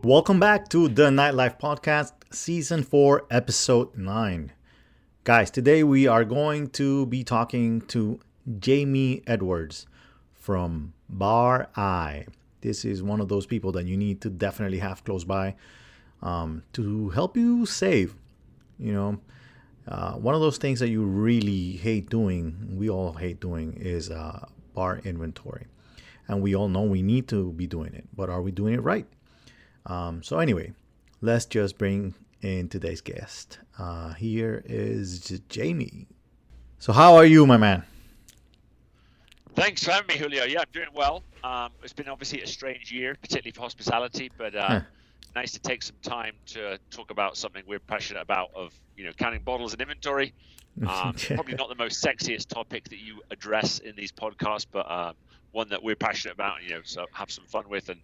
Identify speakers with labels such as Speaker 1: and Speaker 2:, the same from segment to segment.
Speaker 1: Welcome back to the Nightlife Podcast, Season 4, Episode 9. Guys, today we are going to be talking to Jamie Edwards from Bari. This is one of those people that you need to definitely have close by to help you save. You know, one of those things that you really hate doing, we all hate doing, is bar inventory. And we all know we need to be doing it, but are we doing it right? So anyway, let's just bring in today's guest. Here is Jamie. So how are you, my man?
Speaker 2: Thanks for having me, Julio. Yeah, I'm doing well. It's been obviously a strange year, particularly for hospitality, but nice to take some time to talk about something we're passionate about of, counting bottles and inventory. Probably not the most sexiest topic that you address in these podcasts, but one that we're passionate about, so have some fun with and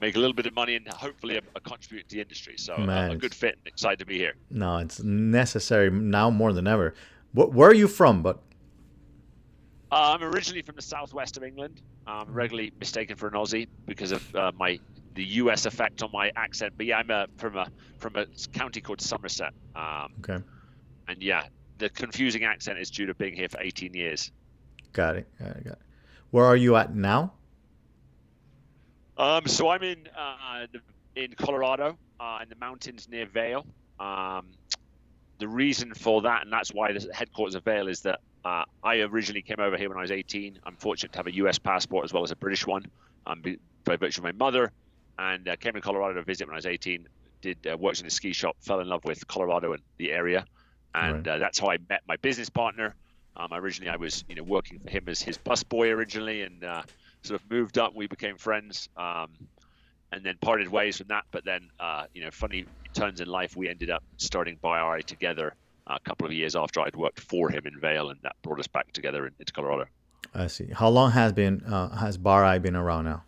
Speaker 2: make a little bit of money and hopefully a contribute to the industry. So a good fit and excited to be here.
Speaker 1: No, it's necessary now more than ever. Where are you from? But
Speaker 2: I'm originally from the southwest of England. I'm regularly mistaken for an Aussie because of the US effect on my accent. But yeah, I'm from a county called Somerset.
Speaker 1: Okay.
Speaker 2: And yeah, the confusing accent is due to being here for 18 years.
Speaker 1: Got it. Where are you at now?
Speaker 2: So I'm in Colorado, in the mountains near Vail. The reason for that, and that's why the headquarters of Vail, is that I originally came over here when I was 18. I'm fortunate to have a US passport as well as a British one, by virtue of my mother, and came to Colorado to visit when I was 18. Worked in a ski shop, fell in love with Colorado and the area, and
Speaker 1: Right.
Speaker 2: That's how I met my business partner. Originally, I was working for him as his busboy originally, and sort of moved up. We became friends, and then parted ways from that. But then, funny turns in life, we ended up starting Bari together a couple of years after I'd worked for him in Vail, and that brought us back together into Colorado.
Speaker 1: I see. How long has Bari been around now?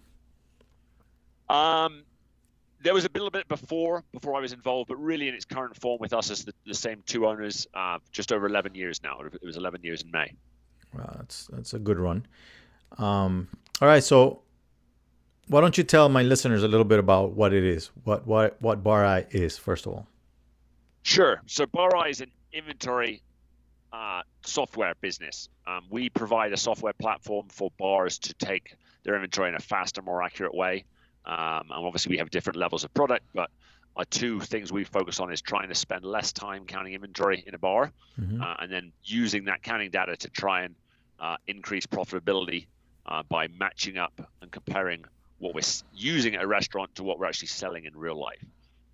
Speaker 2: There was a little bit before I was involved, but really in its current form with us as the same two owners, just over 11 years now. It was 11 years in May.
Speaker 1: Wow, that's a good run. All right, so why don't you tell my listeners a little bit about what it is, what Bari is, first of all.
Speaker 2: Sure. So Bari is an inventory software business. We provide a software platform for bars to take their inventory in a faster, more accurate way. And obviously we have different levels of product, but our two things we focus on is trying to spend less time counting inventory in a bar, and then using that counting data to try and increase profitability by matching up and comparing what we're using at a restaurant to what we're actually selling in real life.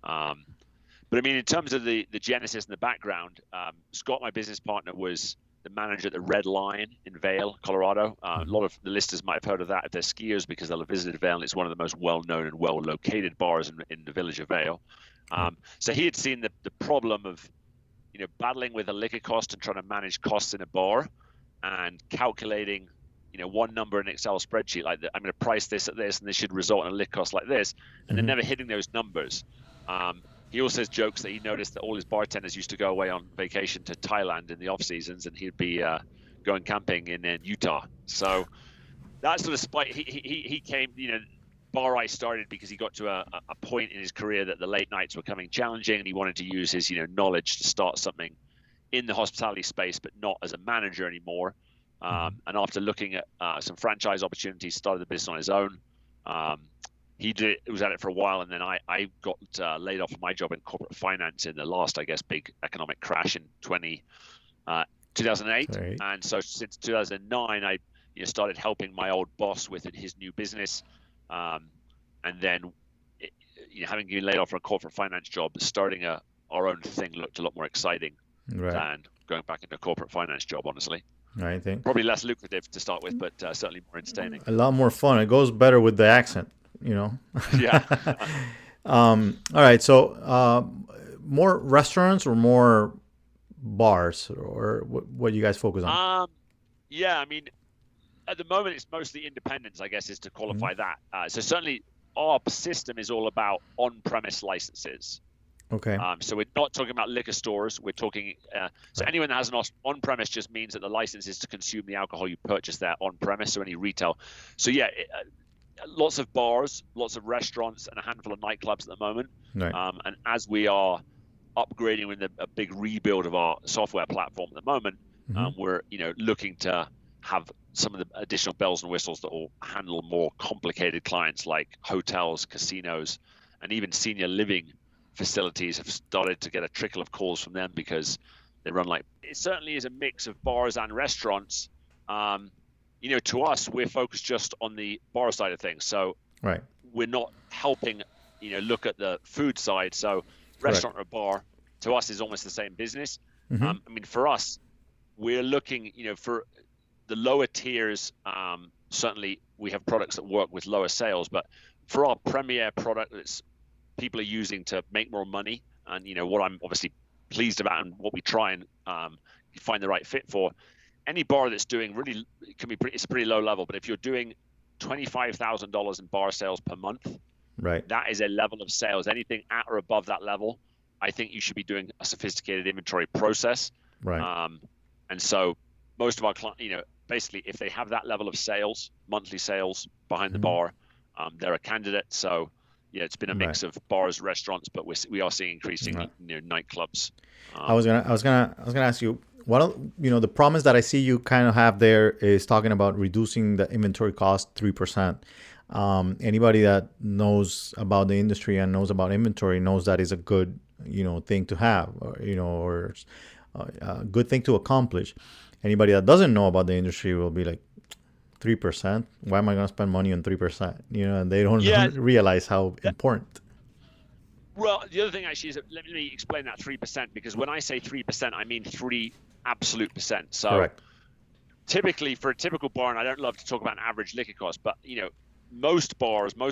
Speaker 2: But I mean, in terms of the genesis and the background, Scott, my business partner, was the manager at the Red Lion in Vail, Colorado. A lot of the listeners might have heard of that if they're skiers because they'll have visited Vail, and it's one of the most well-known and well-located bars in the village of Vail. So he had seen the problem of, battling with a liquor cost and trying to manage costs in a bar and calculating, one number in an Excel spreadsheet like that. I'm going to price this at this, and this should result in a liquor cost like this, and then never hitting those numbers. He also jokes that he noticed that all his bartenders used to go away on vacation to Thailand in the off seasons, and he'd be going camping in Utah. So that sort of spite. He came. Bari started because he got to a point in his career that the late nights were becoming challenging, and he wanted to use his knowledge to start something in the hospitality space, but not as a manager anymore. And after looking at some franchise opportunities, started the business on his own. He was at it for a while, and then I got laid off from my job in corporate finance in the last, I guess, big economic crash in 2008.
Speaker 1: Right.
Speaker 2: And so since 2009, I started helping my old boss with his new business, and then having been laid off from a corporate finance job, starting our own thing looked a lot more exciting than going back into a corporate finance job, honestly.
Speaker 1: I think
Speaker 2: Probably less lucrative to start with, but certainly more entertaining.
Speaker 1: a lot more fun. It goes better with the accent,
Speaker 2: Yeah.
Speaker 1: All right, so more restaurants or more bars, or what do you guys focus on?
Speaker 2: Yeah, I mean, at the moment, it's mostly independents, I guess, is to qualify that. So certainly our system is all about on-premise licenses.
Speaker 1: Okay.
Speaker 2: So we're not talking about liquor stores. We're talking, so anyone that has an on-premise just means that the license is to consume the alcohol you purchase there on-premise, so any retail. So yeah, lots of bars, lots of restaurants, and a handful of nightclubs at the moment.
Speaker 1: Right.
Speaker 2: And as we are upgrading with a big rebuild of our software platform at the moment, we're looking to have some of the additional bells and whistles that will handle more complicated clients like hotels, casinos, and even senior living facilities have started to get a trickle of calls from them because they run like, it certainly is a mix of bars and restaurants. To us, we're focused just on the bar side of things. So
Speaker 1: Right.
Speaker 2: we're not helping, look at the food side. So restaurant or bar to us is almost the same business. For us, we're looking, for the lower tiers. Certainly we have products that work with lower sales, but for our premier product that's people are using to make more money, and what I'm obviously pleased about and what we try and find the right fit for, any bar that's doing really, it can be it's a pretty low level, but if you're doing $25,000 in bar sales per month,
Speaker 1: right,
Speaker 2: that is a level of sales. Anything at or above that level, I think you should be doing a sophisticated inventory process.
Speaker 1: right.
Speaker 2: And so most of our clients, basically if they have that level of sales, monthly sales behind the bar, they're a candidate. So yeah, it's been a mix of bars, restaurants, but we are seeing increasing, nightclubs.
Speaker 1: I was gonna ask you, what the promise that I see you kind of have there is talking about reducing the inventory cost 3%. Anybody that knows about the industry and knows about inventory knows that is a good thing to have, or a good thing to accomplish. Anybody that doesn't know about the industry will be like, 3%? Why am I going to spend money on 3%? And they don't realize how important.
Speaker 2: Well, the other thing actually is, let me explain that 3%, because when I say 3%, I mean 3 absolute percent. So
Speaker 1: correct.
Speaker 2: Typically for a typical bar, and I don't love to talk about an average liquor cost, but most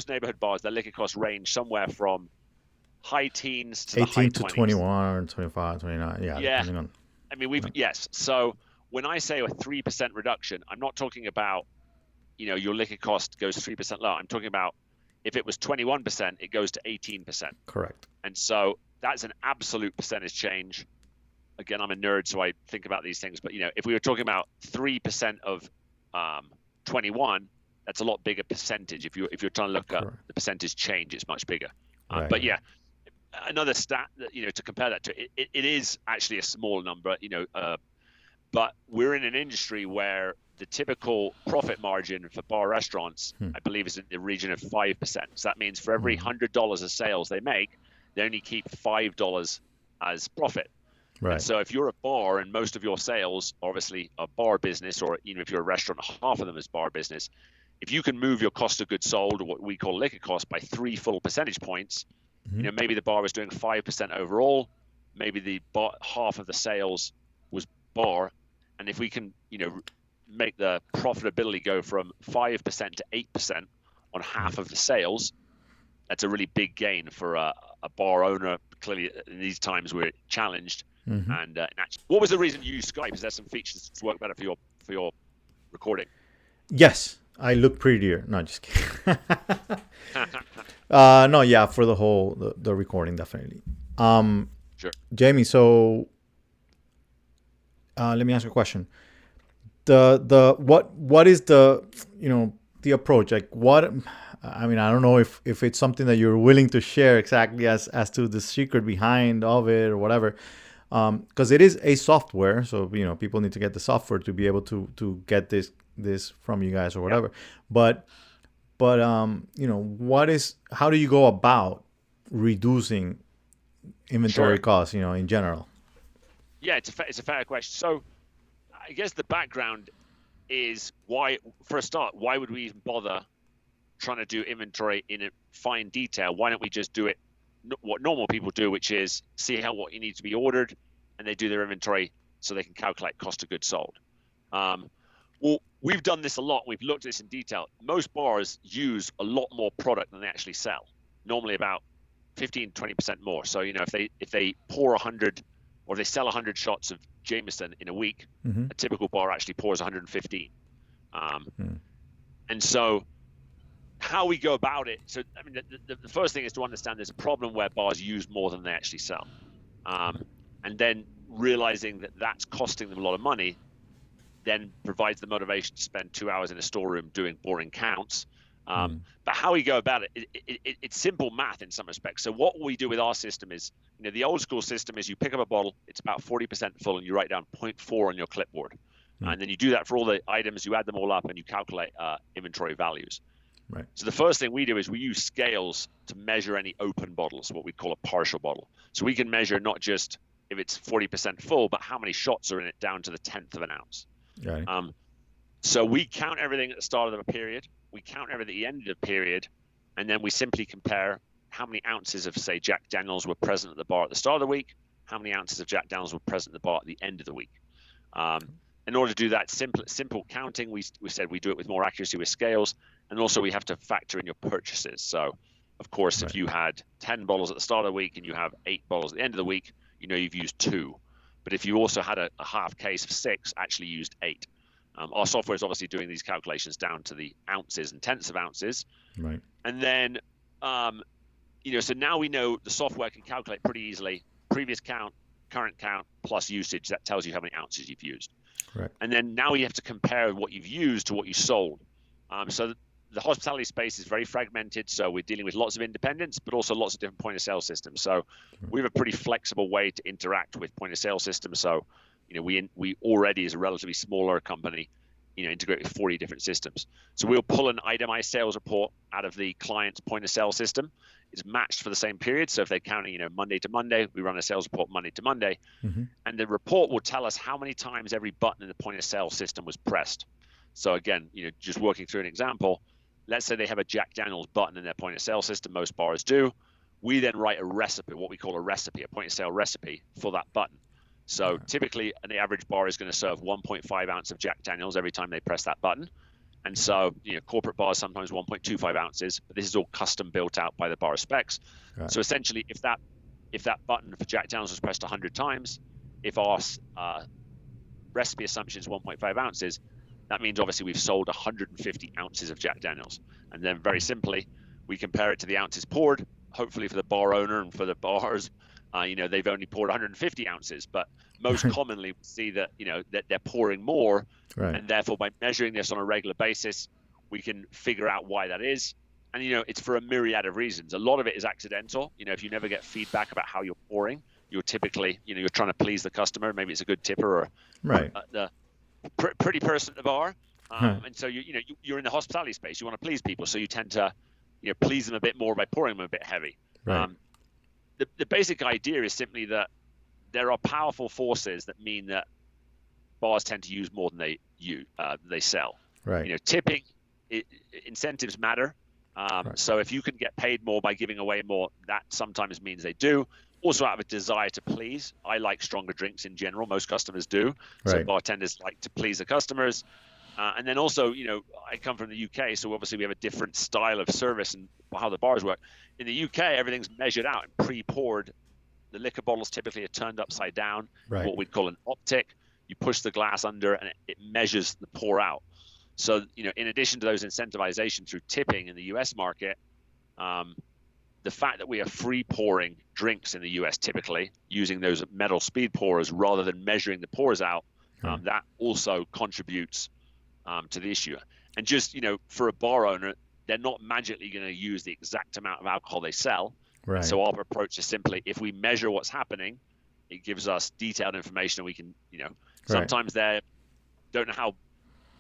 Speaker 2: neighborhood bars, their liquor costs range somewhere from high teens to
Speaker 1: 18
Speaker 2: the high
Speaker 1: to
Speaker 2: 20s.
Speaker 1: 21, 25, 29. Yeah. Depending on,
Speaker 2: I mean, yes. So when I say a 3% reduction, I'm not talking about, your liquor cost goes 3% lower. I'm talking about if it was 21%, it goes to 18%.
Speaker 1: correct.
Speaker 2: And so that's an absolute percentage change. Again, I'm a nerd, so I think about these things. But, if we were talking about 3% of 21, that's a lot bigger percentage. If you're trying to look at the percentage change, it's much bigger. But yeah, another stat that, to compare that to, it is actually a small number, but we're in an industry where the typical profit margin for bar restaurants, I believe, is in the region of 5%. So that means for every $100 of sales they make, they only keep $5 as profit.
Speaker 1: Right.
Speaker 2: And so if you're a bar and most of your sales, obviously a bar business, or if you're a restaurant, half of them is bar business. If you can move your cost of goods sold, or what we call liquor cost, by 3 full percentage points, maybe the bar was doing 5% overall, maybe the bar, half of the sales was bar. And if we can, make the profitability go from 5% to 8% on half of the sales, that's a really big gain for a bar owner. Clearly, in these times we're challenged. And what was the reason you used Skype? Is there some features to work better for your recording?
Speaker 1: Yes, I look prettier. No, just kidding. No, yeah, for the whole the recording, definitely.
Speaker 2: Sure.
Speaker 1: Jamie, so let me ask you a question. What is the the approach? Like, what, I mean, I don't know if it's something that you're willing to share exactly as to the secret behind of it or whatever, because it is a software, so people need to get the software to be able to get this from you guys or whatever. Yep. But how do you go about reducing inventory costs, in general?
Speaker 2: Yeah, it's a fair question. So I guess the background is why would we even bother trying to do inventory in a fine detail? Why don't we just do it what normal people do, which is see what you need to be ordered, and they do their inventory so they can calculate cost of goods sold. Well, we've done this a lot. We've looked at this in detail. Most bars use a lot more product than they actually sell. Normally about 15-20% more. So if they pour 100 or they sell 100 shots of Jameson in a week, a typical bar actually pours 115. And so how we go about it, so I mean, the first thing is to understand there's a problem where bars use more than they actually sell. And then realizing that that's costing them a lot of money then provides the motivation to spend 2 hours in a storeroom doing boring counts But how we go about it's simple math in some respects. So what we do with our system is, the old school system is you pick up a bottle, it's about 40% full, and you write down 0.4 on your clipboard. And then you do that for all the items, you add them all up, and you calculate inventory values.
Speaker 1: Right.
Speaker 2: So the first thing we do is we use scales to measure any open bottles, what we call a partial bottle. So we can measure not just if it's 40% full, but how many shots are in it down to the 1/10 of an ounce.
Speaker 1: Right.
Speaker 2: So we count everything at the start of the period, we count everything at the end of the period, and then we simply compare how many ounces of, say, Jack Daniels were present at the bar at the start of the week, how many ounces of Jack Daniels were present at the bar at the end of the week. In order to do that simple counting, we said we do it with more accuracy with scales, and also we have to factor in your purchases. So, of course, if you had 10 bottles at the start of the week and you have 8 bottles at the end of the week, you've used 2. But if you also had a half case of 6, actually used 8. Our software is obviously doing these calculations down to the ounces and tenths of ounces.
Speaker 1: Right.
Speaker 2: And then, so now we know the software can calculate pretty easily previous count, current count, plus usage. That tells you how many ounces you've used.
Speaker 1: Right.
Speaker 2: And then now you have to compare what you've used to what you sold. So the hospitality space is very fragmented. So we're dealing with lots of independents, but also lots of different point of sale systems. So we have a pretty flexible way to interact with point of sale systems. So, we already, as a relatively smaller company, integrate with 40 different systems. So we'll pull an itemized sales report out of the client's point of sale system. It's matched for the same period. So if they're counting, Monday to Monday, we run a sales report Monday to Monday. And the report will tell us how many times every button in the point of sale system was pressed. So again, just working through an example, let's say they have a Jack Daniels button in their point of sale system. Most bars do. We then write a recipe, what we call a recipe, a point of sale recipe for that button. So typically, an average bar is going to serve 1.5 ounce of Jack Daniels every time they press that button. And so, corporate bars sometimes 1.25 ounces, but this is all custom built out by the bar specs. Right. So essentially, if that button for Jack Daniels was pressed 100 times, if our recipe assumption is 1.5 ounces, that means obviously we've sold 150 ounces of Jack Daniels. And then very simply, we compare it to the ounces poured. Hopefully for the bar owner and for the bars, they've only poured 150 ounces, but most commonly we see that, that they're pouring more. Right. And therefore, by measuring this on a regular basis, we can figure out why that is. And, it's for a myriad of reasons. A lot of it is accidental. If you never get feedback about how you're pouring, you're typically, you're trying to please the customer. Maybe it's a good tipper or the pretty person at the bar. And so, you're in the hospitality space. You want to please people. So you tend to, please them a bit more by pouring them a bit heavy. Right. The basic idea is simply that there are powerful forces that mean that bars tend to use more than they sell. Right. Tipping, incentives matter. Right. So if you can get paid more by giving away more, that sometimes means they do. Also out of a desire to please. I like stronger drinks in general. Most customers do. Right. So bartenders like to please the customers. And then also, I come from the UK, so obviously we have a different style of service and how the bars work. In the UK, everything's measured out and pre-poured. The liquor bottles typically are turned upside down, right. What we'd call an optic. You push the glass under and it measures the pour out. So, in addition to those incentivization through tipping in the US market, the fact that we are free pouring drinks in the US typically using those metal speed pourers rather than measuring the pours out, that also contributes to the issue. And just, for a bar owner, they're not magically going to use the exact amount of alcohol they sell. Right. So our approach is simply, if we measure what's happening, it gives us detailed information. And we can, sometimes they don't know how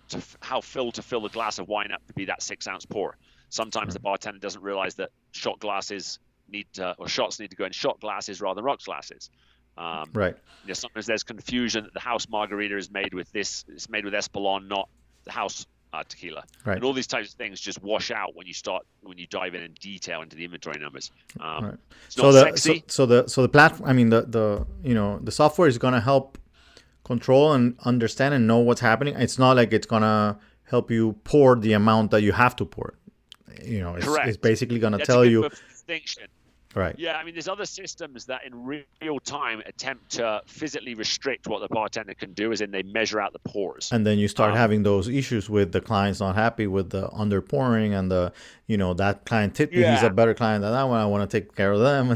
Speaker 2: to fill the glass of wine up to be that 6 ounce pour. Sometimes the bartender doesn't realize that shots need to go in shot glasses rather than rocks glasses. Right. Sometimes there's confusion that the house margarita is made with this. It's made with Espolon, not the house tequila. Right. And all these types of things just wash out when you dive in detail into the inventory numbers.
Speaker 1: Right.
Speaker 2: It's not sexy.
Speaker 1: So the platform. I mean, the software is going to help control and understand and know what's happening. It's not like it's going to help you pour the amount that you have to pour. It's basically going to tell you.
Speaker 2: Distinction.
Speaker 1: Right.
Speaker 2: Yeah, I mean, there's other systems that in real time attempt to physically restrict what the bartender can do, as in they measure out the pours.
Speaker 1: And then you start having those issues with the clients not happy with the under pouring and that client tipped me. He's a better client than that one. I want to take care of them.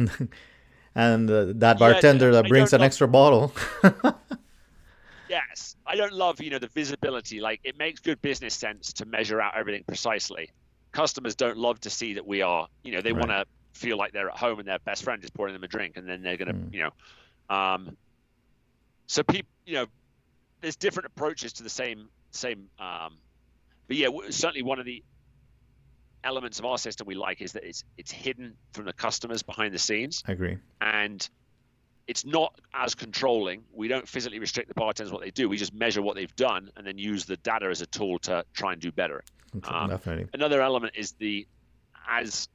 Speaker 1: And that bartender that brings an extra bottle.
Speaker 2: Yes. I don't love, the visibility. Like, it makes good business sense to measure out everything precisely. customers don't love to see that we are, they
Speaker 1: Right.
Speaker 2: want to feel like they're at home and their best friend is pouring them a drink, and then they're going to, so people, there's different approaches to the same, but yeah, certainly one of the elements of our system we like is that it's hidden from the customers behind the scenes.
Speaker 1: I agree.
Speaker 2: And it's not as controlling. We don't physically restrict the bartenders what they do. We just measure what they've done and then use the data as a tool to try and do better.
Speaker 1: Definitely.
Speaker 2: Another element is as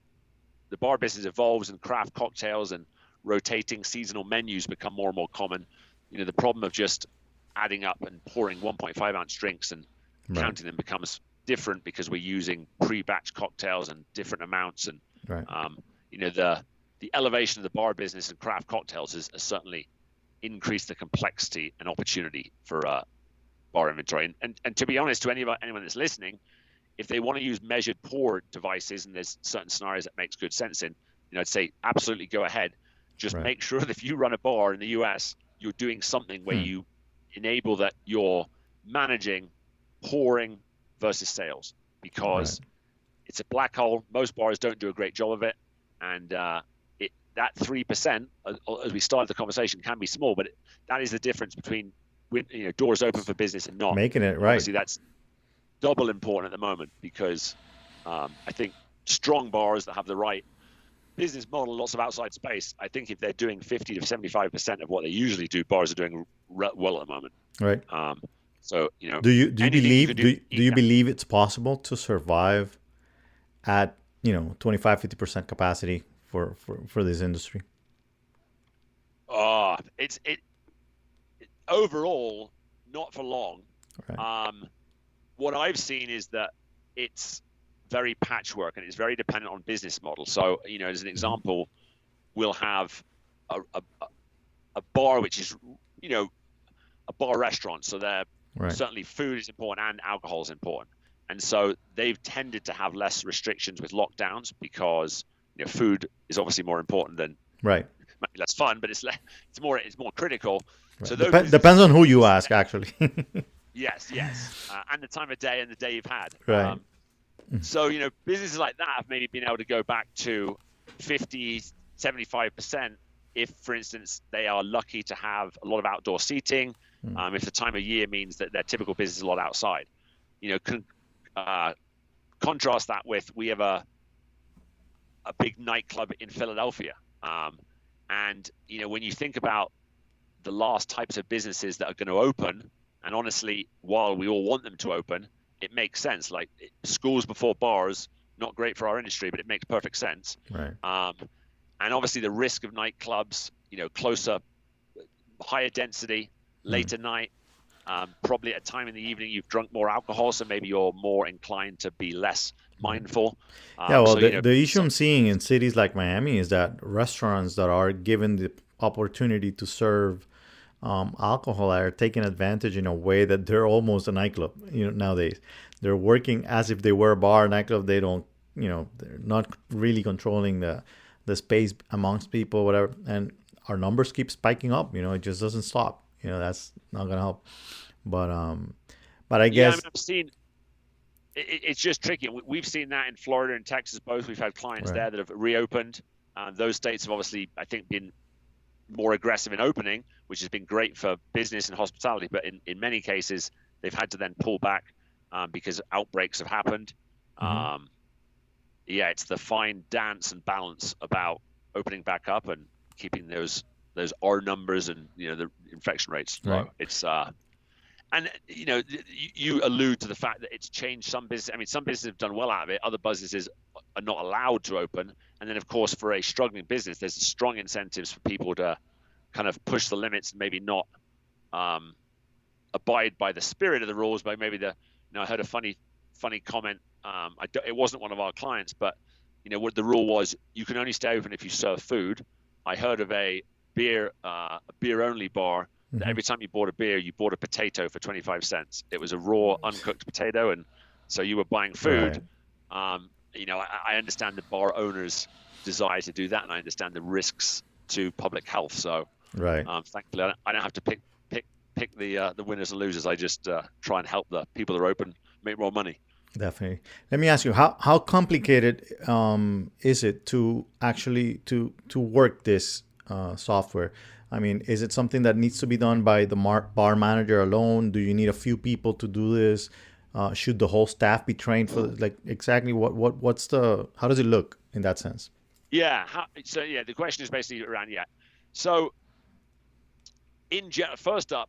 Speaker 2: the bar business evolves and craft cocktails and rotating seasonal menus become more and more common, the problem of just adding up and pouring 1.5 ounce drinks and counting them becomes different because we're using pre-batch cocktails and different amounts. And, the elevation of the bar business and craft cocktails has certainly increased the complexity and opportunity for bar inventory. And to be honest, to anyone that's listening, if they want to use measured pour devices, and there's certain scenarios that makes good sense in, I'd say absolutely go ahead. Just make sure that if you run a bar in the US, you're doing something where you enable that you're managing pouring versus sales, because it's a black hole. Most bars don't do a great job of it. And that 3%, as we started the conversation, can be small, but that is the difference between doors open for business and not.
Speaker 1: Making it right.
Speaker 2: Obviously, that's double important at the moment, because I think strong bars that have the right business model, lots of outside space, I think if they're doing 50 to 75% of what they usually do, bars are doing well at the moment.
Speaker 1: Right.
Speaker 2: So
Speaker 1: do you believe it's possible to survive at 25-50% capacity for this industry?
Speaker 2: It's overall not for long. Right. What I've seen is that it's very patchwork and it's very dependent on business model. So as an example, we'll have a bar which is a bar restaurant, so they're certainly food is important and alcohol is important, and so they've tended to have less restrictions with lockdowns because food is obviously more important than less fun, but it's more critical. Right. So
Speaker 1: depends on who you ask, actually.
Speaker 2: Yes, and the time of day and the day you've had.
Speaker 1: Right.
Speaker 2: So businesses like that have maybe been able to go back to 50, 75% if, for instance, they are lucky to have a lot of outdoor seating. If the time of year means that their typical business is a lot outside. Contrast that with, we have a big nightclub in Philadelphia. And when you think about the last types of businesses that are going to open, and honestly, while we all want them to open, it makes sense. Like schools before bars, not great for our industry, but it makes perfect sense.
Speaker 1: Right.
Speaker 2: And obviously the risk of nightclubs, closer, higher density, later night, probably at a time in the evening you've drunk more alcohol, so maybe you're more inclined to be less mindful.
Speaker 1: The issue I'm seeing in cities like Miami is that restaurants that are given the opportunity to serve alcohol are taking advantage in a way that they're almost a nightclub. Nowadays they're working as if they were a bar, nightclub. They don't, they're not really controlling the space amongst people, whatever. And our numbers keep spiking up. It just doesn't stop. That's not gonna help. But I guess
Speaker 2: I've seen. It's just tricky. We've seen that in Florida and Texas both. We've had clients there that have reopened. Those states have obviously, I think, been more aggressive in opening, which has been great for business and hospitality. But in many cases, they've had to then pull back because outbreaks have happened. It's the fine dance and balance about opening back up and keeping those R numbers and the infection rates low. Right. It's and you allude to the fact that it's changed some business. I mean, some businesses have done well out of it. Other businesses are not allowed to open. And then, of course, for a struggling business, there's strong incentives for people to kind of push the limits and maybe not abide by the spirit of the rules. But maybe I heard a funny comment. It wasn't one of our clients, but what the rule was: you can only stay open if you serve food. I heard of a beer only bar. Every time you bought a beer, you bought a potato for 25 cents. It was a raw, uncooked potato, and so you were buying food. Right. I understand the bar owner's desire to do that, and I understand the risks to public health. So, thankfully, I don't have to pick the winners and losers. I just try and help the people that are open make more money.
Speaker 1: Definitely. Let me ask you, how complicated is it to actually to work this software? I mean, is it something that needs to be done by the bar manager alone? Do you need a few people to do this? Should the whole staff be trained for like exactly what's the how does it look in that sense?
Speaker 2: Yeah. So yeah, the question is basically around So first up,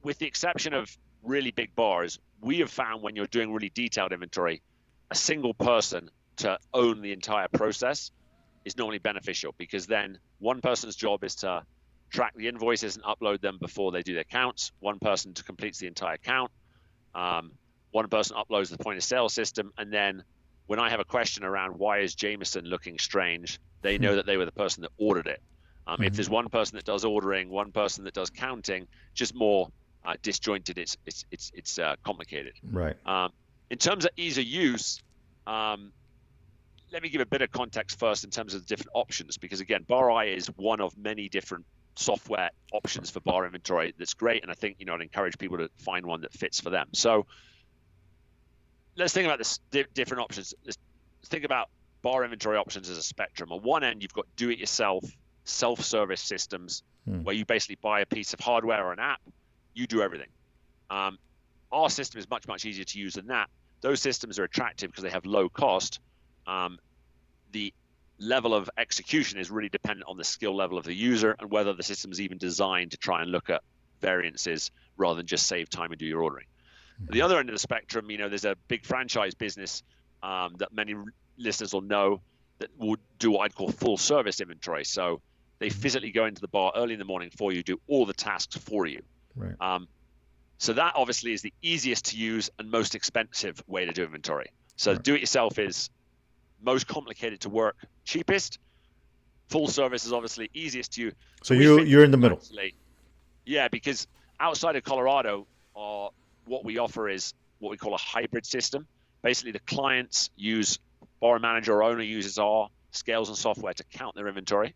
Speaker 2: with the exception of really big bars, we have found when you're doing really detailed inventory, a single person to own the entire process is normally beneficial, because then one person's job is to track the invoices and upload them before they do their counts. One person to completes the entire count. One person uploads the point of sale system, and then when I have a question around why is Jameson looking strange, they know that they were the person that ordered it. If there's one person that does ordering, one person that does counting, just more disjointed, it's complicated.
Speaker 1: Right.
Speaker 2: In terms of ease of use, let me give a bit of context first in terms of the different options, because again, Bari is one of many different software options for bar inventory that's great, and I think I'd encourage people to find one that fits for them. So let's think about this different options. Let's think about bar inventory options as a spectrum. On one end, you've got do-it-yourself self-service systems where you basically buy a piece of hardware or an app, you do everything. Our system is much easier to use than that. Those systems are attractive because they have low cost. The level of execution is really dependent on the skill level of the user and whether the system is even designed to try and look at variances rather than just save time and do your ordering. At the other end of the spectrum, there's a big franchise business that many listeners will know that will do what I'd call full service inventory. So they physically go into the bar early in the morning for you, do all the tasks for you.
Speaker 1: Right.
Speaker 2: So that obviously is the easiest to use and most expensive way to do inventory. So
Speaker 1: Right.
Speaker 2: do-it-yourself is most complicated to work, cheapest. Full service is obviously easiest to use.
Speaker 1: So you're in the middle.
Speaker 2: Yeah, because outside of Colorado, what we offer is what we call a hybrid system. Basically, the clients use bar manager or owner uses our scales and software to count their inventory.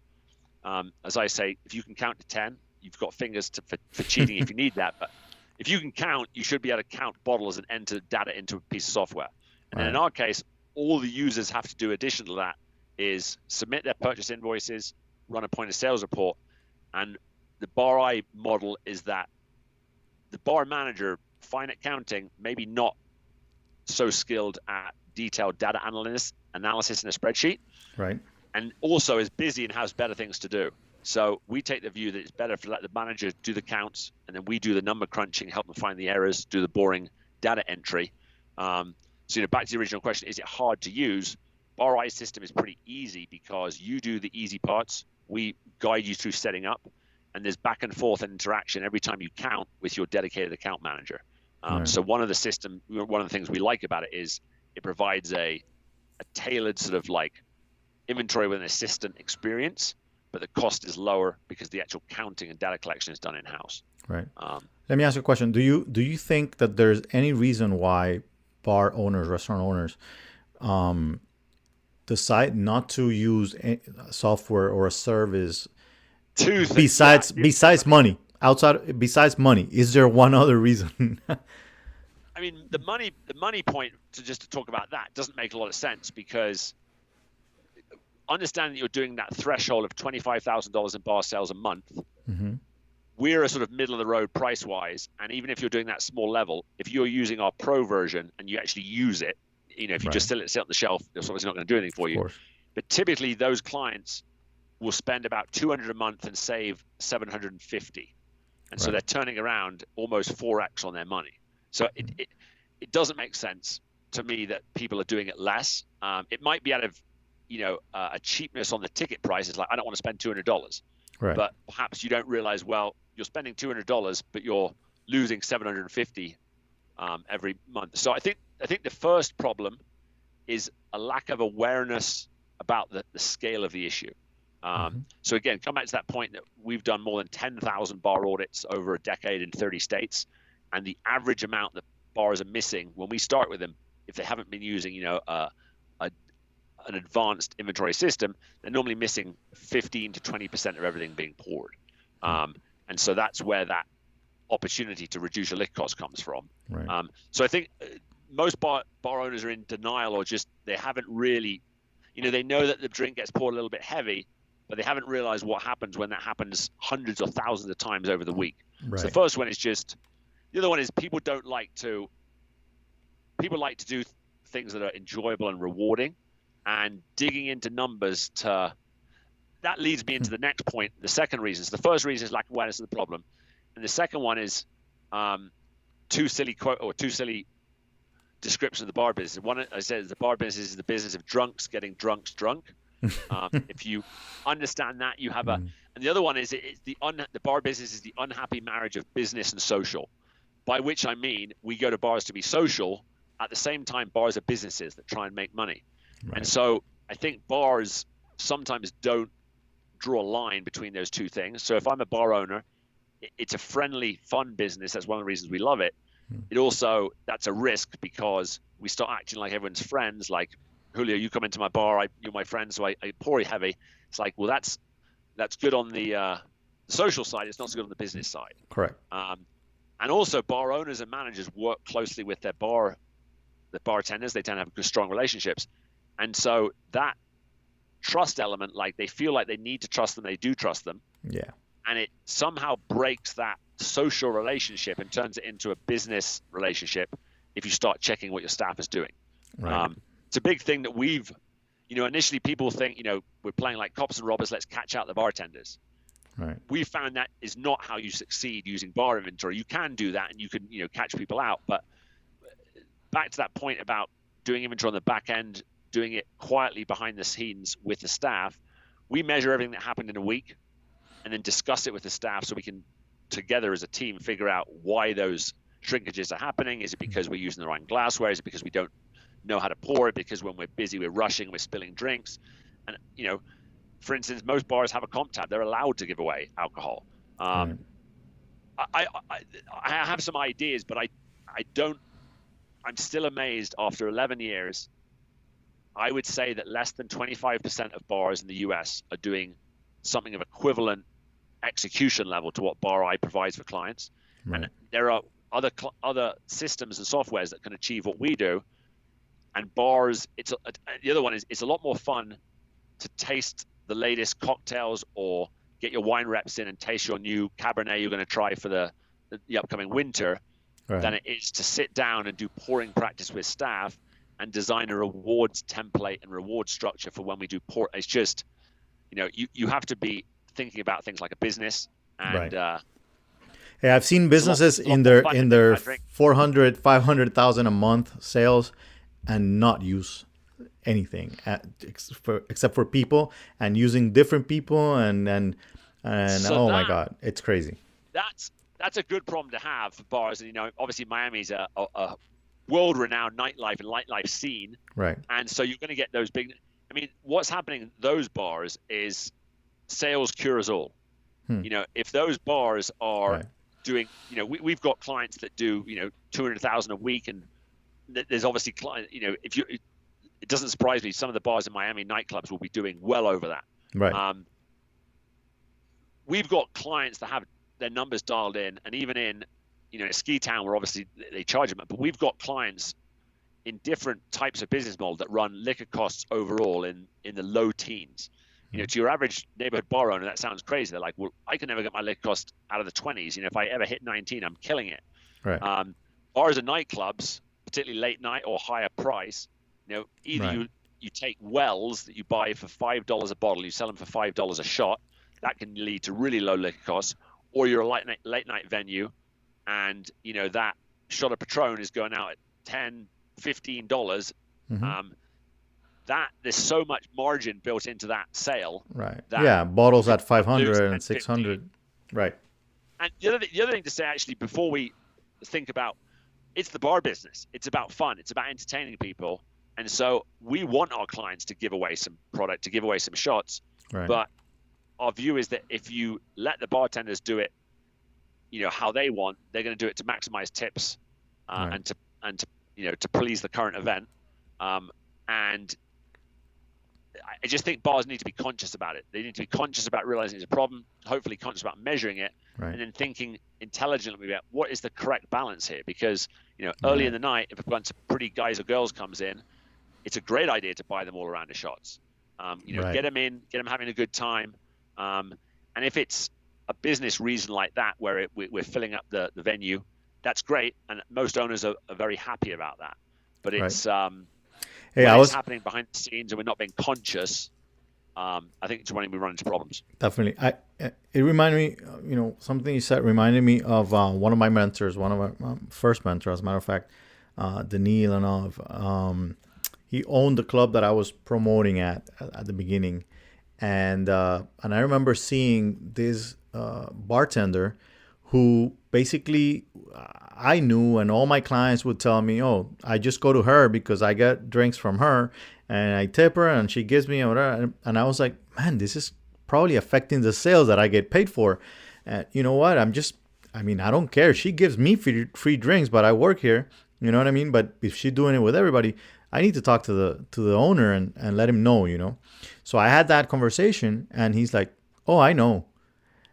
Speaker 2: As I say, if you can count to 10, you've got fingers for cheating if you need that. But if you can count, you should be able to count bottles and enter data into a piece of software. And then in our case, all the users have to do additional to that is submit their purchase invoices, run a point of sales report. And the Bari model is that the bar manager, fine at counting, maybe not so skilled at detailed data analysis in a spreadsheet.
Speaker 1: Right.
Speaker 2: And also is busy and has better things to do. So we take the view that it's better to let the manager do the counts, and then we do the number crunching, help them find the errors, do the boring data entry. So back to the original question, is it hard to use? Bari's system is pretty easy because you do the easy parts. We guide you through setting up, and there's back and forth and interaction every time you count with your dedicated account manager. So one of the things we like about it is it provides a tailored sort of like inventory with an assistant experience, but the cost is lower because the actual counting and data collection is done in-house.
Speaker 1: Right. Let me ask you a question. Do you think that there's any reason why bar owners, restaurant owners, decide not to use software or a service besides money? Besides money, is there one other reason?
Speaker 2: I mean, the money point, to talk about that, doesn't make a lot of sense, because understanding that you're doing that threshold of $25,000 in bar sales a month, we're a sort of middle of the road price wise. And even if you're doing that small level, if you're using our pro version and you actually use it, if you just sit on the shelf, it's obviously not going to do anything for you. But typically those clients will spend about $200 a month and save $750. And so they're turning around almost 4x on their money. So it doesn't make sense to me that people are doing it less. It might be out of a cheapness on the ticket price. It's like, I don't want to spend $200, but perhaps you don't realize, well, you're spending $200, but you're losing $750 every month. So I think the first problem is a lack of awareness about the scale of the issue. So again, come back to that point that we've done more than 10,000 bar audits over a decade in 30 states, and the average amount that bars are missing when we start with them, if they haven't been using an advanced inventory system, they're normally missing 15 to 20% of everything being poured. And so that's where that opportunity to reduce your lift cost comes from. So I think most bar owners are in denial, or just they haven't really, they know that the drink gets poured a little bit heavy, but they haven't realized what happens when that happens hundreds or thousands of times over the week.
Speaker 1: Right.
Speaker 2: So the first one is just, the other one is people like to do things that are enjoyable and rewarding, and digging into numbers that leads me into the next point. The second reason. So the first reason is lack of awareness of the problem, and the second one is two silly description of the bar business. One, I said, the bar business is the business of drunks getting drunks drunk. If you understand that, you have and the other one is the bar business is the unhappy marriage of business and social, by which I mean we go to bars to be social. At the same time, bars are businesses that try and make money. Right. And so I think bars sometimes don't draw a line between those two things. So if I'm a bar owner, it's a friendly, fun business. That's one of the reasons we love it. It also, that's a risk because we start acting like everyone's friends. Like, Julio, you come into my bar, you're my friend, so I pour you heavy. It's like, well, that's good on the social side. It's not so good on the business side.
Speaker 1: Correct.
Speaker 2: And also, bar owners and managers work closely with the bartenders. They tend to have good, strong relationships. And so that trust element, like they feel like they need to trust them, they do trust them.
Speaker 1: Yeah.
Speaker 2: And it somehow breaks that social relationship and turns it into a business relationship if you start checking what your staff is doing.
Speaker 1: Right.
Speaker 2: It's a big thing that we've, initially people think, we're playing like cops and robbers, let's catch out the bartenders.
Speaker 1: Right.
Speaker 2: We found that is not how you succeed using bar inventory. You can do that and you can, catch people out. But back to that point about doing inventory on the back end, doing it quietly behind the scenes with the staff, we measure everything that happened in a week and then discuss it with the staff so we can together as a team figure out why those shrinkages are happening. Is it because we're using the wrong glassware? Is it because we don't know how to pour it? Because when we're busy, we're rushing, we're spilling drinks. And, for instance, most bars have a comp tab. They're allowed to give away alcohol. I have some ideas, but I'm still amazed after 11 years. I would say that less than 25% of bars in the US are doing something of equivalent execution level to what Bari provides for clients. Right. And there are other systems and softwares that can achieve what we do. And bars, the other one is it's a lot more fun to taste the latest cocktails or get your wine reps in and taste your new Cabernet you're going to try for the upcoming winter, right, than it is to sit down and do pouring practice with staff and design a rewards template and reward structure for when we do pour. It's just, you have to be thinking about things like a business. And
Speaker 1: right. Yeah, I've seen businesses in their 400, 500,000 a month sales and not use anything except for people, and using different people and so oh my God, it's crazy.
Speaker 2: That's a good problem to have for bars. And, obviously Miami's a world-renowned nightlife and nightlife scene.
Speaker 1: Right. And
Speaker 2: so you're going to get those big, what's happening in those bars is sales cures all. If those bars are right. doing, we've got clients that do, 200,000 a week, and there's obviously clients, it doesn't surprise me. Some of the bars in Miami nightclubs will be doing well over that.
Speaker 1: Right.
Speaker 2: We've got clients that have their numbers dialed in, and even in, Ski Town, where obviously they charge them, but we've got clients in different types of business models that run liquor costs overall in the low teens. To your average neighborhood bar owner, that sounds crazy. They're like, well, I can never get my liquor cost out of the 20s. If I ever hit 19, I'm killing it.
Speaker 1: Right.
Speaker 2: Bars and nightclubs, particularly late night or higher price, either right. you take wells that you buy for $5 a bottle, you sell them for $5 a shot. That can lead to really low liquor costs. Or you're a late night venue, and that shot of Patron is going out at $10, $15.
Speaker 1: Mm-hmm.
Speaker 2: That there's so much margin built into that sale.
Speaker 1: Right. Yeah, bottles at 500 and 600.
Speaker 2: 15.
Speaker 1: Right.
Speaker 2: And the other thing to say, actually, before we think about, it's the bar business. It's about fun. It's about entertaining people. And so we want our clients to give away some product, to give away some shots.
Speaker 1: Right.
Speaker 2: But our view is that if you let the bartenders do it, how they want, they're going to do it to maximize tips
Speaker 1: right.
Speaker 2: and to please the current event. And I just think bars need to be conscious about it. They need to be conscious about realizing it's a problem, hopefully conscious about measuring it,
Speaker 1: right.
Speaker 2: and then thinking intelligently about what is the correct balance here. Because, Early in
Speaker 1: Right.
Speaker 2: the night, if a bunch of pretty guys or girls comes in, it's a great idea to buy them all around the shots.
Speaker 1: Right.
Speaker 2: Get them in, get them having a good time. And if it's a business reason like that, where we're filling up the venue, that's great. And most owners are very happy about that. But
Speaker 1: Right.
Speaker 2: it's
Speaker 1: Hey,
Speaker 2: when
Speaker 1: I
Speaker 2: it's
Speaker 1: was
Speaker 2: happening behind the scenes and we're not being conscious, I think it's when we run into problems.
Speaker 1: definitely. It reminded me, something you said reminded me of one of my mentors, one of my first mentors, as a matter of fact, Daniil Lanov. He owned the club that I was promoting at the beginning, and I remember seeing this bartender who basically I knew, and all my clients would tell me, "Oh, I just go to her because I get drinks from her, and I tip her, and she gives me whatever." And I was like, "Man, this is probably affecting the sales that I get paid for." And you know what? I mean, I don't care. She gives me free drinks, but I work here. You know what I mean? But if she's doing it with everybody, I need to talk to the owner and let him know. So I had that conversation, and he's like, "Oh, I know."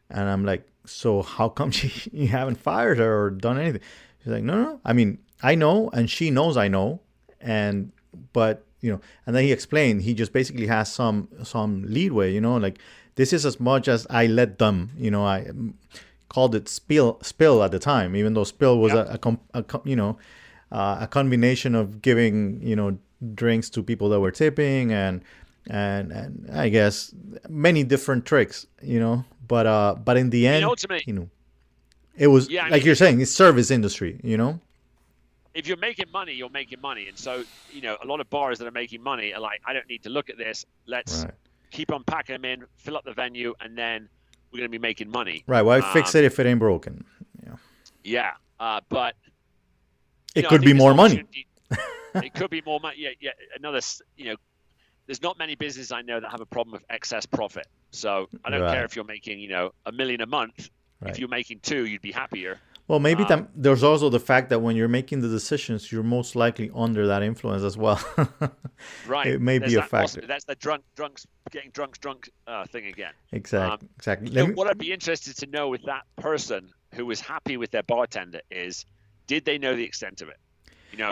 Speaker 1: And I'm like, "So how come you haven't fired her or done anything?" She's like, "No, no. I mean, I know, and she knows I know, and but And then he explained he just basically has some leadway. Like this is as much as I let them. I called it spill at the time, even though spill was
Speaker 2: Yep.
Speaker 1: a combination of giving drinks to people that were tipping and I guess many different tricks. But in the
Speaker 2: I mean,
Speaker 1: end,
Speaker 2: ultimately,
Speaker 1: it was
Speaker 2: yeah. I
Speaker 1: like
Speaker 2: mean,
Speaker 1: you're saying, it's service industry.
Speaker 2: if you're making money, you're making money, and so a lot of bars that are making money are like, I don't need to look at this. Let's
Speaker 1: Right.
Speaker 2: keep on packing them in, fill up the venue, and then we're going to be making money.
Speaker 1: Right. Why fix it if it ain't broken? Yeah.
Speaker 2: Yeah, but
Speaker 1: It
Speaker 2: I
Speaker 1: could
Speaker 2: think
Speaker 1: be
Speaker 2: there's an
Speaker 1: more money.
Speaker 2: opportunity. It could be more money. Yeah, yeah. There's not many businesses I know that have a problem with excess profit. So I don't care
Speaker 1: Right.
Speaker 2: if you're making, $1 million a month. If
Speaker 1: Right.
Speaker 2: you're making two, you'd be happier.
Speaker 1: Well, maybe
Speaker 2: Um,
Speaker 1: there's also the fact that when you're making the decisions, you're most likely under that influence as well.
Speaker 2: right.
Speaker 1: It may
Speaker 2: There's
Speaker 1: be a
Speaker 2: that
Speaker 1: factor.
Speaker 2: possibility. That's the drunks getting drunk thing again.
Speaker 1: Exactly. Exactly. Let me.
Speaker 2: What I'd be interested to know with that person who was happy with their bartender is, did they know the extent of it?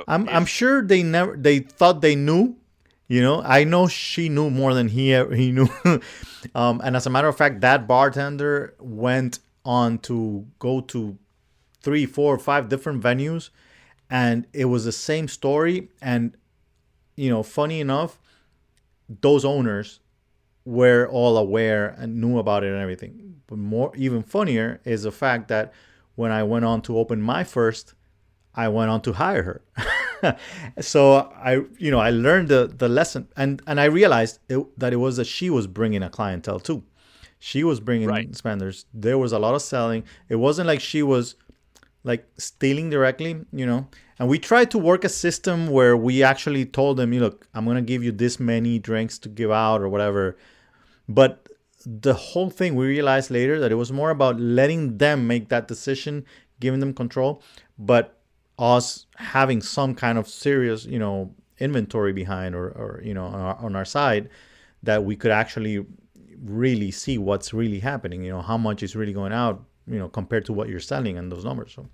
Speaker 1: I'm
Speaker 2: If
Speaker 1: sure they thought they knew. I know she knew more than he knew. And as a matter of fact, that bartender went on to go to 3, 4, 5 different venues, and it was the same story. And funny enough, those owners were all aware and knew about it and everything. But even funnier is the fact that when I went on to open my first, I went on to hire her. So I learned the lesson, and I realized that it was that she was bringing a clientele too. She was
Speaker 2: right,
Speaker 1: bringing spenders. There was a lot of selling. It wasn't like she was like stealing directly. And we tried to work a system where we actually told them, look, I'm going to give you this many drinks to give out or whatever. But the whole thing, we realized later that it was more about letting them make that decision, giving them control, but us having some kind of serious, inventory behind or on our side, that we could actually really see what's really happening, how much is really going out, compared to what you're selling and those numbers. So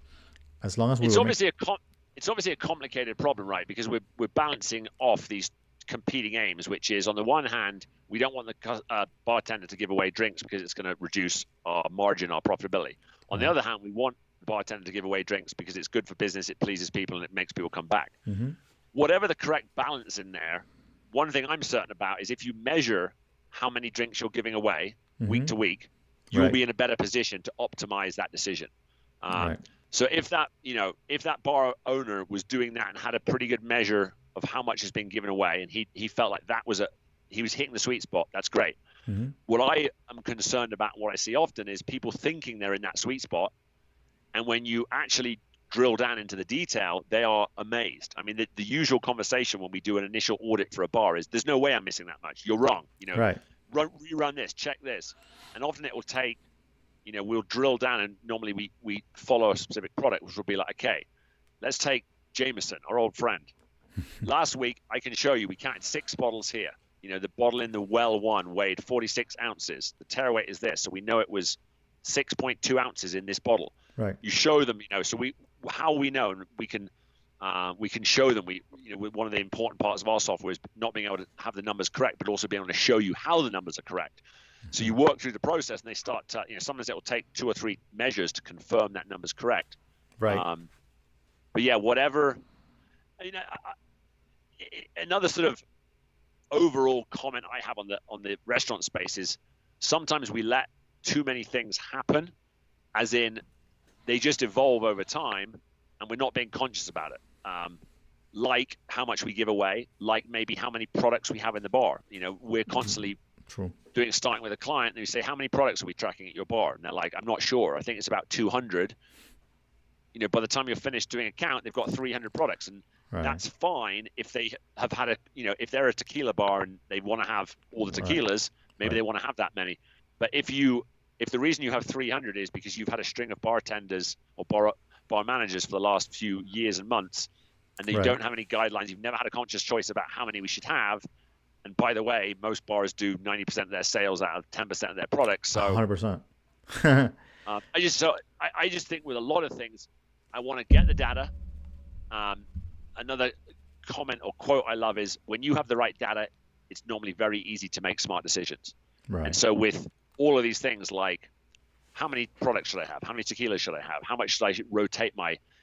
Speaker 1: as long as we
Speaker 2: it's
Speaker 1: were
Speaker 2: obviously a complicated problem, right? Because we're balancing off these competing aims, which is, on the one hand, we don't want the bartender to give away drinks because it's going to reduce our margin, our profitability. On the other hand, we want the bartender to give away drinks because it's good for business, it pleases people, and it makes people come back.
Speaker 1: Mm-hmm.
Speaker 2: Whatever the correct balance in there, one thing I'm certain about is if you measure how many drinks you're giving away week to week, you'll
Speaker 1: Right.
Speaker 2: be in a better position to optimize that decision.
Speaker 1: Right.
Speaker 2: So if that bar owner was doing that and had a pretty good measure of how much has been given away, and he felt like he was hitting the sweet spot, that's great.
Speaker 1: Mm-hmm.
Speaker 2: What I am concerned about, what I see often, is people thinking they're in that sweet spot, and when you actually drill down into the detail, they are amazed. I mean, the usual conversation when we do an initial audit for a bar is, there's no way I'm missing that much. You're wrong.
Speaker 1: Right.
Speaker 2: Rerun this, check this. And often it will take, we'll drill down, and normally we follow a specific product, which will be like, okay, let's take Jameson, our old friend. Last week, I can show you, we counted 6 bottles here. The bottle in the well one weighed 46 ounces. The tare weight is this, so we know it was 6.2 ounces in this bottle.
Speaker 1: Right.
Speaker 2: You show them, so how we know, and we can We can show them. One of the important parts of our software is not being able to have the numbers correct, but also being able to show you how the numbers are correct. So you work through the process, and they start to, sometimes it will take 2 or 3 measures to confirm that number's correct.
Speaker 1: Right.
Speaker 2: But yeah, whatever. Another sort of overall comment I have on the restaurant space is sometimes we let too many things happen, as in they just evolve over time, and we're not being conscious about it. Like how much we give away, like maybe how many products we have in the bar. We're constantly starting with a client, and we say, how many products are we tracking at your bar? And they're like, I'm not sure. I think it's about 200. By the time you're finished doing a count, they've got 300 products, and that's fine if they have had if they're a tequila bar and they want to have all the tequilas, maybe they want to have that many. But if the reason you have 300 is because you've had a string of bartenders or bar managers for the last few years and months, and you don't have any guidelines, you've never had a conscious choice about how many we should have. And by the way, most bars do 90% of their sales out of 10% of their products. So
Speaker 1: 100%.
Speaker 2: I just think with a lot of things, I want to get the data. Another comment or quote I love is, when you have the right data, it's normally very easy to make smart decisions.
Speaker 1: Right.
Speaker 2: And so with all of these things, like how many products should I have? How many tequilas should I have? How much should I rotate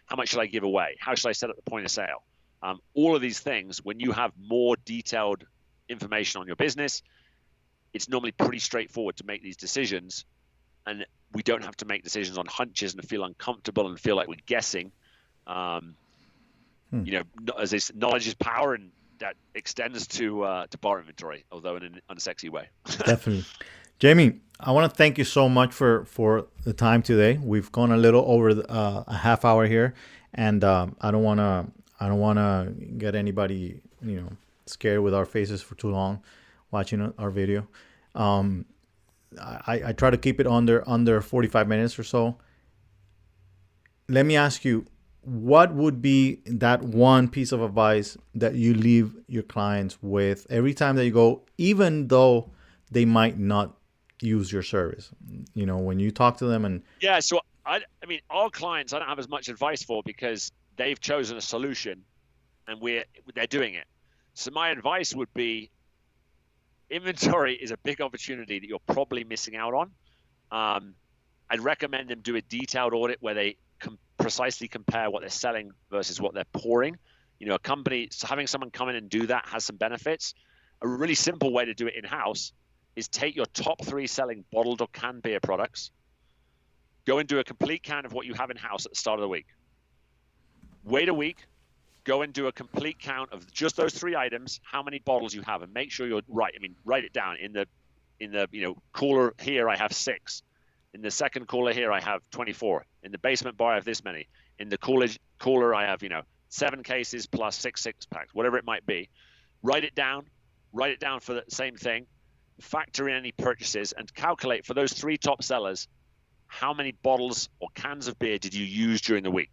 Speaker 2: how much should I give away? How should I set up the point of sale? All of these things, when you have more detailed information on your business, it's normally pretty straightforward to make these decisions, and we don't have to make decisions on hunches and feel uncomfortable and feel like we're guessing. As they say, knowledge is power, and that extends to bar inventory, although in an unsexy way.
Speaker 1: Definitely. Jamie, I want to thank you so much for the time today. We've gone a little over a half hour here, and I don't want to get anybody scared with our faces for too long watching our video. I try to keep it under 45 minutes or so. Let me ask you, what would be that one piece of advice that you leave your clients with every time that you go, even though they might not use your service? When you talk to them and...
Speaker 2: Yeah, so I mean, our clients, I don't have as much advice for, because they've chosen a solution and they're doing it. So my advice would be, inventory is a big opportunity that you're probably missing out on. I'd recommend them do a detailed audit where they precisely compare what they're selling versus what they're pouring. A company, so having someone come in and do that has some benefits. A really simple way to do it in-house is take your top 3 selling bottled or canned beer products, go and do a complete count of what you have in-house at the start of the week. Wait a week, go and do a complete count of just those 3 items, how many bottles you have, and make sure you're right. I mean, write it down. In the cooler here, I have 6. In the second cooler here, I have 24. In the basement bar, I have this many. In the cooler, I have 7 cases plus 6 6-packs, whatever it might be. Write it down for the same thing. Factor in any purchases and calculate for those 3 top sellers, how many bottles or cans of beer did you use during the week?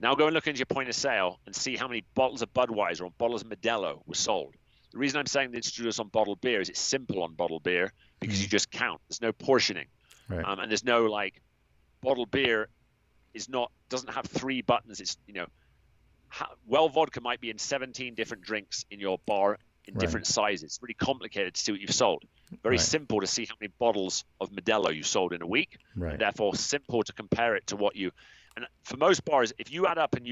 Speaker 2: Now go and look into your point of sale and see how many bottles of Budweiser or bottles of Modelo were sold. The reason I'm saying this to do this on bottled beer is it's simple on bottled beer because you just count. There's no portioning.
Speaker 1: Right.
Speaker 2: And there's no bottled beer doesn't have 3 buttons. It's, well vodka might be in 17 different drinks in your bar in different sizes. It's really complicated to see what you've sold. Very simple to see how many bottles of Modelo you sold in a week.
Speaker 1: Right.
Speaker 2: Therefore, simple to compare it to what you. And for most bars, if you add up and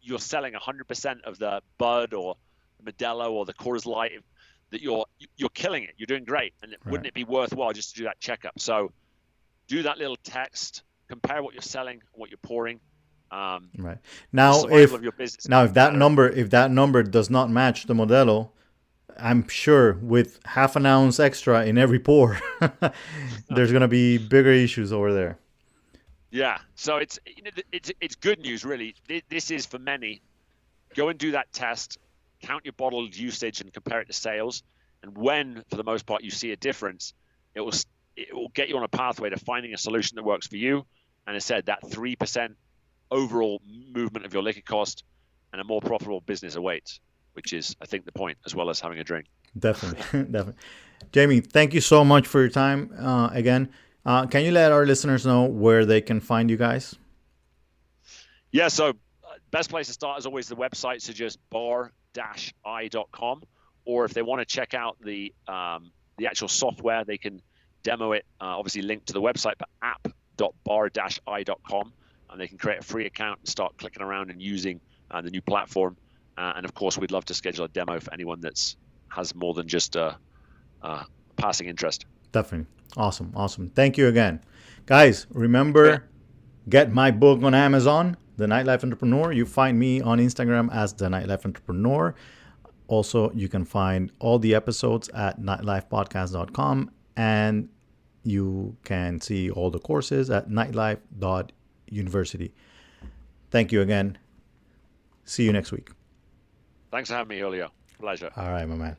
Speaker 2: you're selling 100% of the Bud or the Modelo or the Coors Light, that you're killing it. You're doing great. And wouldn't it be worthwhile just to do that checkup? So do that little text, compare what you're selling, what you're pouring.
Speaker 1: Right. Now, if that number does not match the Modelo, I'm sure with half an ounce extra in every pour, there's going to be bigger issues over there.
Speaker 2: Yeah. So it's good news, really. This is for many. Go and do that test, count your bottled usage and compare it to sales. And when, for the most part, you see a difference, it will get you on a pathway to finding a solution that works for you. And as I said, that 3% overall movement of your liquor cost and a more profitable business awaits, which is, I think, the point, as well as having a drink.
Speaker 1: Definitely. Definitely. Jamie, thank you so much for your time again. Can you let our listeners know where they can find you guys?
Speaker 2: Yeah, so best place to start is always the website, so just bar-i.com. Or if they want to check out the actual software, they can demo it, obviously linked to the website, but app.bar-i.com, and they can create a free account and start clicking around and using the new platform. And of course, we'd love to schedule a demo for anyone has more than just passing interest.
Speaker 1: Definitely. Awesome. Thank you again. Guys, remember, get my book on Amazon, The Nightlife Entrepreneur. You find me on Instagram as The Nightlife Entrepreneur. Also, you can find all the episodes at nightlifepodcast.com, and you can see all the courses at nightlife.university. Thank you again. See you next week.
Speaker 2: Thanks for having me, Julio. Pleasure.
Speaker 1: All right, my man.